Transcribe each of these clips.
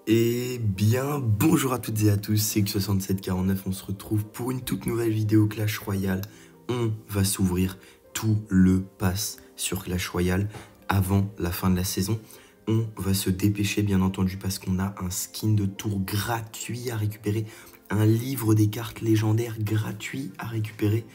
Eh bien, bonjour à toutes et à tous, c'est X6749, on se retrouve pour une toute nouvelle vidéo Clash Royale. On va s'ouvrir tout le pass sur Clash Royale avant la fin de la saison. On va se dépêcher bien entendu parce qu'on a un skin de tour gratuit à récupérer, un livre des cartes légendaires gratuit à récupérer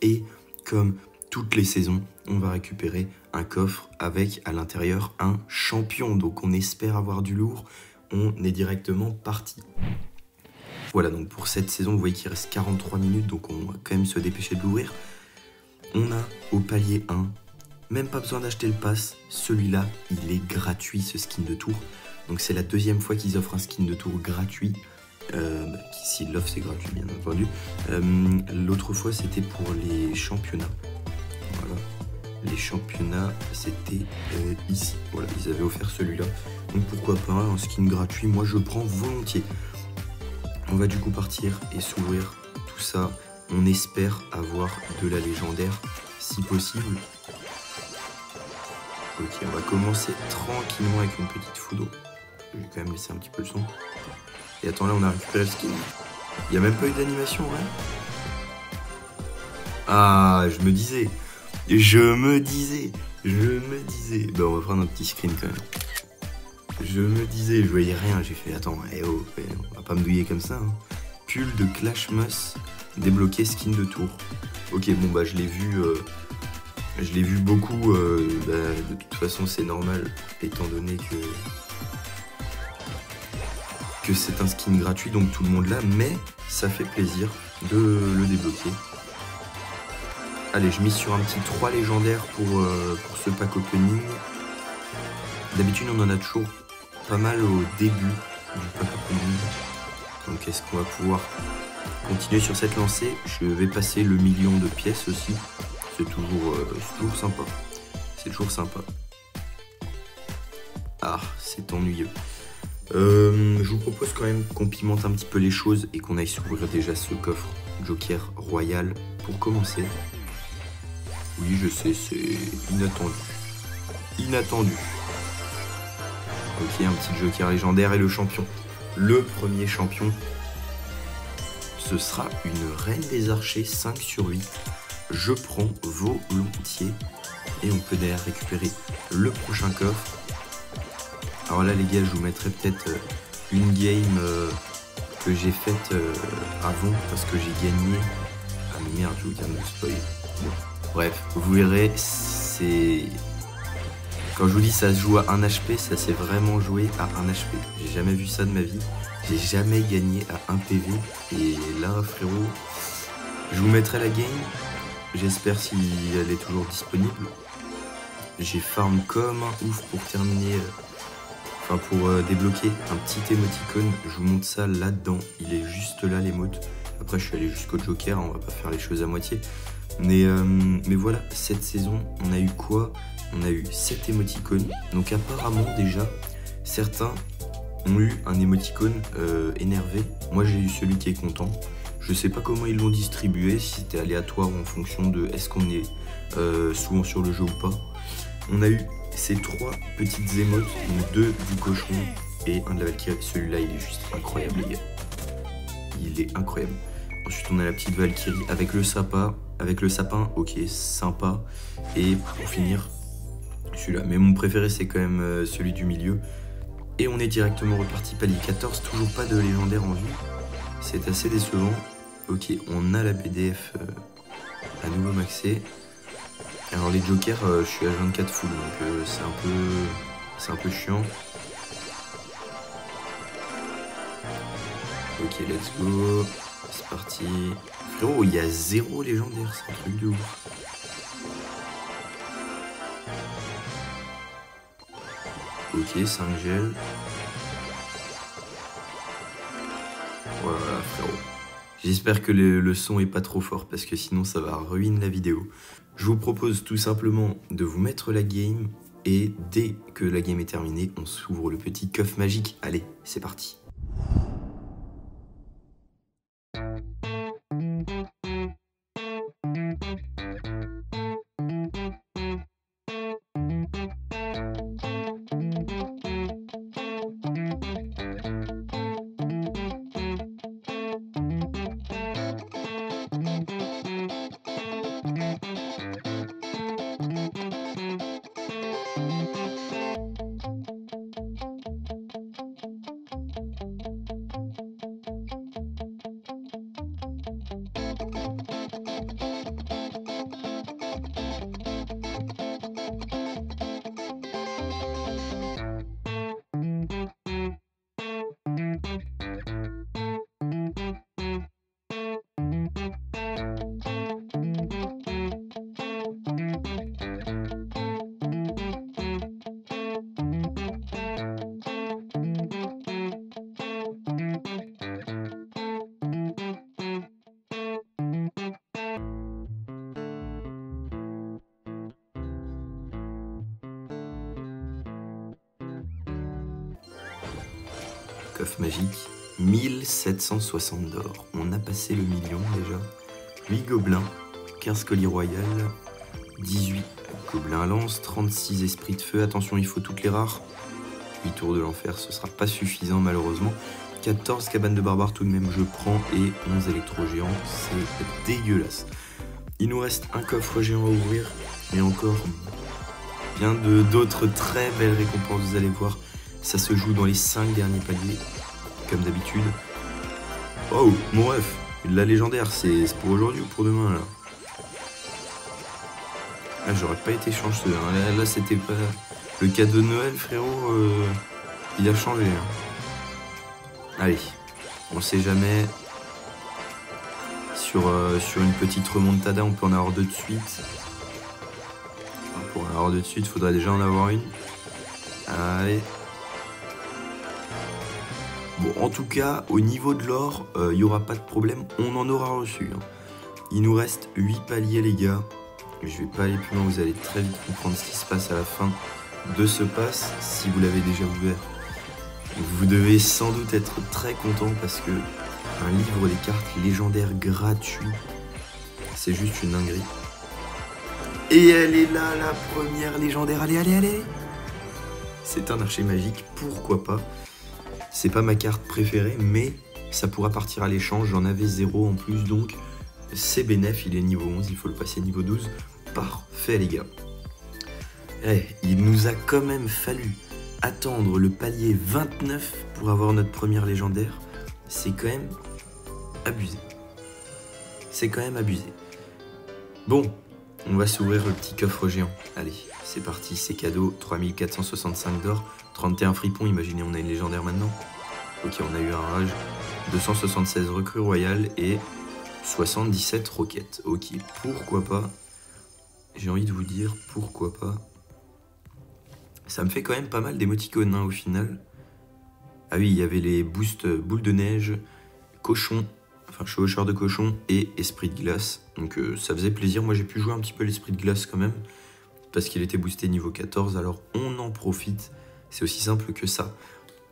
et comme toutes les saisons, on va récupérer un coffre avec à l'intérieur un champion. Donc on espère avoir du lourd. On est directement parti. Voilà, donc pour cette saison, vous voyez qu'il reste 43 minutes, donc on va quand même se dépêcher de l'ouvrir. On a au palier 1, même pas besoin d'acheter le pass, celui-là, il est gratuit, ce skin de tour. Donc c'est la deuxième fois qu'ils offrent un skin de tour gratuit. S'ils l'offrent, c'est gratuit, bien entendu. L'autre fois, c'était pour les championnats. Voilà. Les championnats, c'était ici. Voilà, ils avaient offert celui-là. Donc pourquoi pas, un skin gratuit, moi je prends volontiers. On va du coup partir et s'ouvrir tout ça. On espère avoir de la légendaire, si possible. Ok, on va commencer tranquillement avec une petite foudre. Je vais quand même laisser un petit peu le son. Et attends, là on a récupéré le skin. Il n'y a même pas eu d'animation, ouais. Ah, je me disais. Ben on va prendre un petit screen quand même. Je me disais, je voyais rien, j'ai fait, attends, on va pas me douiller comme ça. Hein. Pull de Clash Moss, débloqué skin de tour. Ok, bon bah je l'ai vu beaucoup, de toute façon c'est normal, étant donné que c'est un skin gratuit, donc tout le monde l'a, mais ça fait plaisir de le débloquer. Allez, je mise sur un petit 3 légendaire pour ce pack opening. D'habitude on en a toujours pas mal au début du pack opening. Donc est-ce qu'on va pouvoir continuer sur cette lancée? Je vais passer le million de pièces aussi. C'est toujours sympa. C'est toujours sympa. Ah, c'est ennuyeux. Je vous propose quand même qu'on pimente un petit peu les choses et qu'on aille s'ouvrir déjà ce coffre Joker Royal pour commencer. Oui, je sais, c'est inattendu. Inattendu. Ok, un petit Joker légendaire et le champion. Le premier champion, ce sera une Reine des Archers 5 sur 8. Je prends volontiers. Et on peut derrière récupérer le prochain coffre. Alors là les gars, je vous mettrai peut-être une game que j'ai faite avant parce que j'ai gagné. Ah mais merde, je vous viens de spoil. Bon. Bref, vous verrez, c'est... Quand je vous dis ça se joue à 1 HP, ça s'est vraiment joué à 1 HP. J'ai jamais vu ça de ma vie. J'ai jamais gagné à 1 PV. Et là, frérot, je vous mettrai la game. J'espère si elle est toujours disponible. J'ai farm comme un ouf pour terminer... pour débloquer un petit émoticône. Je vous montre ça là-dedans. Il est juste là, l'émote. Après, je suis allé jusqu'au Joker. On va pas faire les choses à moitié. Mais voilà, cette saison, on a eu quoi? On a eu 7 émoticônes. Donc apparemment déjà, certains ont eu un émoticône énervé. Moi j'ai eu celui qui est content. Je sais pas comment ils l'ont distribué, si c'était aléatoire ou en fonction de est-ce qu'on est souvent sur le jeu ou pas. On a eu ces 3 petites émotes, donc 2 du cochon et un de la Valkyrie. Celui-là il est juste incroyable les gars. Il est incroyable. Ensuite on a la petite Valkyrie avec le sapin. Ok, sympa. Et pour finir, celui-là. Mais mon préféré, c'est quand même celui du milieu. Et on est directement reparti. Palier 14, toujours pas de légendaire en vue. C'est assez décevant. Ok, on a la BDF à nouveau maxée. Alors les jokers, je suis à 24 full, donc c'est un peu chiant. Ok, let's go. C'est parti. Frérot, il y a 0 légendaire, c'est un truc de ouf. Ok, 5 gels. Voilà, frérot. J'espère que le son est pas trop fort parce que sinon ça va ruiner la vidéo. Je vous propose tout simplement de vous mettre la game et dès que la game est terminée, on s'ouvre le petit coffre magique. Allez, c'est parti. coffre magique. 1760 d'or. On a passé le million déjà. 8 gobelins, 15 colis royales, 18 gobelins à lance, 36 esprits de feu. Attention, il faut toutes les rares. 8 tours de l'enfer, ce sera pas suffisant malheureusement. 14 cabanes de barbares tout de même, je prends. Et 11 électro-géants, c'est dégueulasse. Il nous reste un coffre géant à ouvrir. Et encore bien d'autres très belles récompenses, vous allez voir. Ça se joue dans les 5 derniers paliers, comme d'habitude. Oh, mon ref, la légendaire, c'est pour aujourd'hui ou pour demain, là? Ah, j'aurais pas été chanceux, hein. Là c'était pas... Le cadeau de Noël, frérot, il a changé, hein. Allez, on sait jamais. Sur une petite remontada, on peut en avoir deux de suite. Pour en avoir deux de suite, il faudrait déjà en avoir une. Allez. Bon, en tout cas, au niveau de l'or, il n'y aura pas de problème, on en aura reçu, hein. Il nous reste 8 paliers, les gars. Je vais pas aller plus loin, vous allez très vite comprendre ce qui se passe à la fin de ce pass, si vous l'avez déjà ouvert. Vous devez sans doute être très content parce que un livre des cartes légendaires gratuit, c'est juste une dinguerie. Et elle est là, la première légendaire. Allez, allez, allez. C'est un archer magique, pourquoi pas. C'est pas ma carte préférée, mais ça pourra partir à l'échange. J'en avais 0 en plus, donc c'est bénef. Il est niveau 11, il faut le passer niveau 12. Parfait, les gars. Eh, il nous a quand même fallu attendre le palier 29 pour avoir notre première légendaire. C'est quand même abusé. C'est quand même abusé. Bon, on va s'ouvrir le petit coffre géant. Allez, c'est parti, c'est cadeau. 3465 d'or, 31 fripons. Imaginez, on a une légendaire maintenant. Ok, on a eu un rage. 276 recrues royales et 77 roquettes. Ok, pourquoi pas. J'ai envie de vous dire pourquoi pas. Ça me fait quand même pas mal d'émoticônes, hein, au final. Ah oui, il y avait les boosts boule de neige, cochon, enfin chevaucheur de cochon et esprit de glace. Donc ça faisait plaisir. Moi j'ai pu jouer un petit peu l'esprit de glace quand même, parce qu'il était boosté niveau 14, alors on en profite. C'est aussi simple que ça.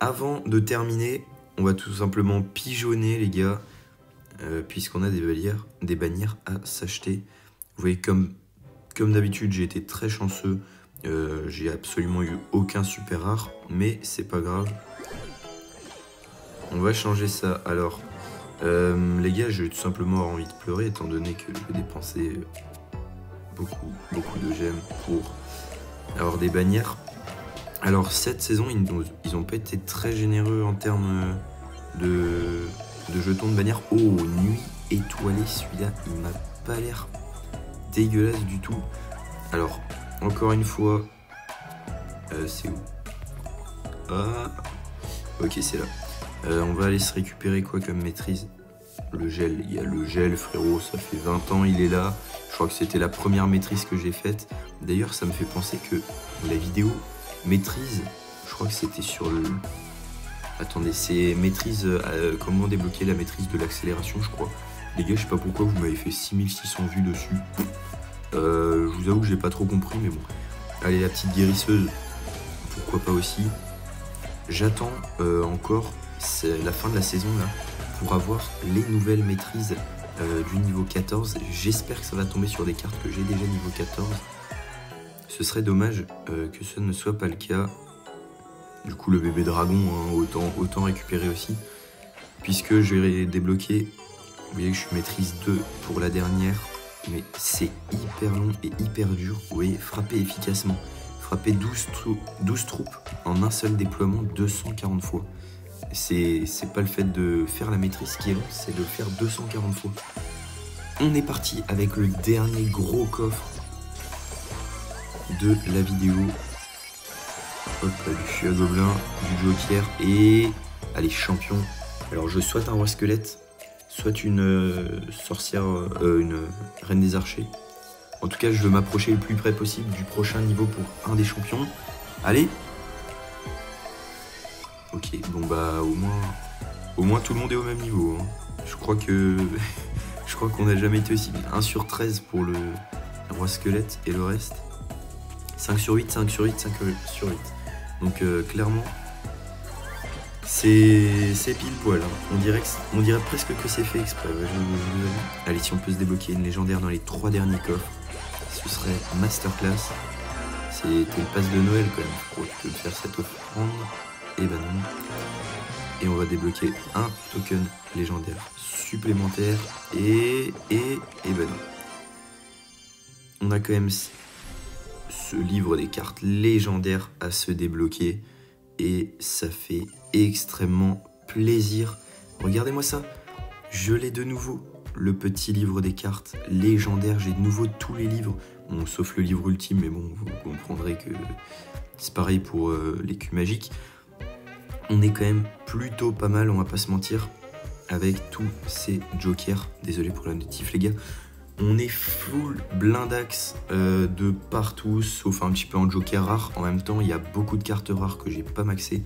Avant de terminer, on va tout simplement pigeonner, les gars, puisqu'on a des bannières à s'acheter. Vous voyez, comme d'habitude, j'ai été très chanceux. J'ai absolument eu aucun super rare, mais c'est pas grave. On va changer ça. Alors, les gars, j'ai tout simplement envie de pleurer, étant donné que je vais dépenser beaucoup de gemmes pour avoir des bannières. Alors, cette saison, ils n'ont pas été très généreux en termes de jetons de bannières. Oh, nuit étoilée, celui-là, il m'a pas l'air dégueulasse du tout. Alors, encore une fois, c'est où? Ah, ok, c'est là. On va aller se récupérer quoi comme maîtrise? Le gel, il y a le gel, frérot, ça fait 20 ans, il est là. Je crois que c'était la première maîtrise que j'ai faite. D'ailleurs, ça me fait penser que la vidéo maîtrise, je crois que c'était sur le... Attendez, c'est maîtrise, comment débloquer la maîtrise de l'accélération, je crois. Les gars, je sais pas pourquoi vous m'avez fait 6600 vues dessus. Je vous avoue que j'ai pas trop compris, mais bon. Allez, la petite guérisseuse, pourquoi pas aussi. J'attends encore la fin de la saison là pour avoir les nouvelles maîtrises du niveau 14. J'espère que ça va tomber sur des cartes que j'ai déjà niveau 14. Ce serait dommage que ce ne soit pas le cas. Du coup, le bébé dragon, hein, autant récupérer aussi, puisque je vais débloquer. Vous voyez que je suis maîtrise 2 pour la dernière. Mais c'est hyper long et hyper dur. Vous voyez, frapper efficacement. Frapper 12 troupes en un seul déploiement 240 fois. C'est pas le fait de faire la maîtrise qui est long, c'est de le faire 240 fois. On est parti avec le dernier gros coffre de la vidéo. Hop là, du fût à gobelin, du joker et... Allez, champion. Alors je souhaite un roi squelette, soit une sorcière, une reine des archers. En tout cas, je veux m'approcher le plus près possible du prochain niveau pour un des champions. Allez. Ok, bon bah au moins tout le monde est au même niveau, hein. Je crois qu'on n'a jamais été aussi bien. 1 sur 13 pour le roi squelette et le reste 5 sur 8, 5 sur 8, 5 sur 8. Donc clairement, C'est pile poil, hein. On dirait presque que c'est fait exprès. Allez, si on peut se débloquer une légendaire dans les 3 derniers coffres, ce serait Masterclass. C'était le pass de Noël quand même, je crois que tu peux faire cette offrande. Et ben non. Et on va débloquer un token légendaire supplémentaire. Et ben non. On a quand même ce livre des cartes légendaires à se débloquer. Et ça fait extrêmement plaisir. Regardez-moi ça. Je l'ai de nouveau. Le petit livre des cartes légendaires. J'ai de nouveau tous les livres. Bon, sauf le livre ultime, mais bon, vous comprendrez que c'est pareil pour l'écu magique. On est quand même plutôt pas mal, on va pas se mentir, avec tous ces jokers. Désolé pour la notif, les gars. On est full blindax de partout, sauf un petit peu en joker rare. En même temps, il y a beaucoup de cartes rares que j'ai pas maxées.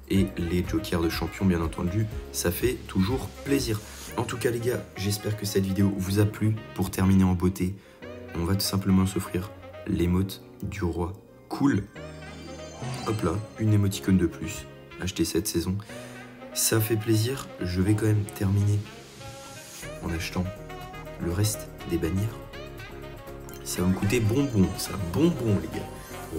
Et les jokers de champion, bien entendu, ça fait toujours plaisir. En tout cas, les gars, j'espère que cette vidéo vous a plu. Pour terminer en beauté, on va tout simplement s'offrir l'émote du roi cool. Hop là, une émoticône de plus. Acheter cette saison. Ça fait plaisir. Je vais quand même terminer en achetant le reste des bannières. Ça va me coûter bonbon, ça. Bonbon, les gars.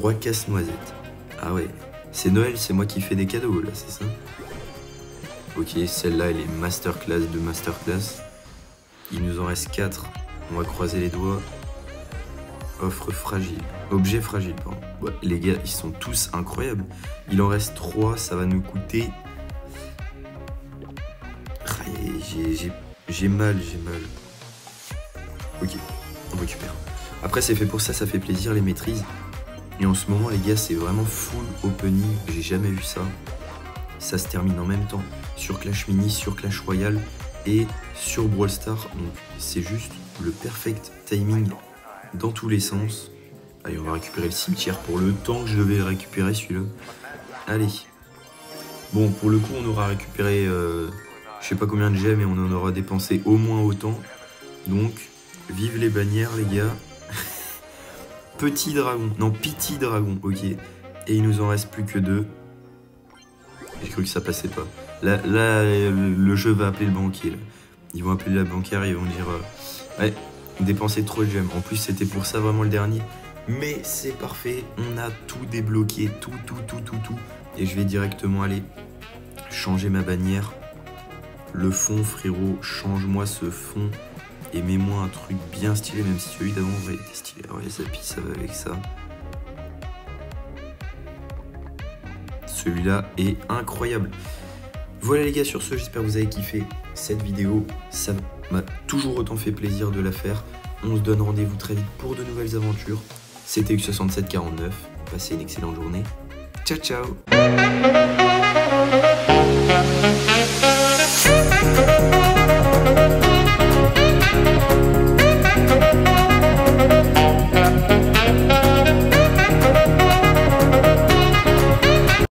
Roi casse-noisette. Ah ouais, c'est Noël, c'est moi qui fais des cadeaux, là, c'est ça? Ok, celle-là, elle est masterclass de masterclass. Il nous en reste 4. On va croiser les doigts. Offre fragile. Objet fragile, pardon. Ouais, les gars, ils sont tous incroyables. Il en reste 3, ça va nous coûter... J'ai mal. Ok, on récupère. Après, c'est fait pour ça, ça fait plaisir, les maîtrises. Et en ce moment, les gars, c'est vraiment full opening. J'ai jamais vu ça. Ça se termine en même temps sur Clash Mini, sur Clash Royale et sur Brawl Stars. Donc, c'est juste le perfect timing dans tous les sens. Allez, on va récupérer le cimetière pour le temps que je devais récupérer celui-là. Allez. Bon, pour le coup, on aura récupéré, je sais pas combien de gemmes, et on en aura dépensé au moins autant. Donc, vive les bannières, les gars. Petit dragon. Non, Pity dragon, ok. Et il nous en reste plus que 2. J'ai cru que ça passait pas. Là, le jeu va appeler le banquier. Là. Ils vont appeler la banquière et ils vont dire... ouais, dépenser trop de gemmes. En plus, c'était pour ça vraiment le dernier. Mais c'est parfait. On a tout débloqué. Tout. Et je vais directement aller changer ma bannière. Le fond, frérot. Change-moi ce fond. Et mets-moi un truc bien stylé. Même si celui d'avant, était stylé. Ouais, Zappy, ça va avec ça. Celui-là est incroyable. Voilà les gars, sur ce, j'espère que vous avez kiffé cette vidéo. Ça m'a toujours autant fait plaisir de la faire. On se donne rendez-vous très vite pour de nouvelles aventures. C'était X6749. Passez une excellente journée. Ciao, ciao.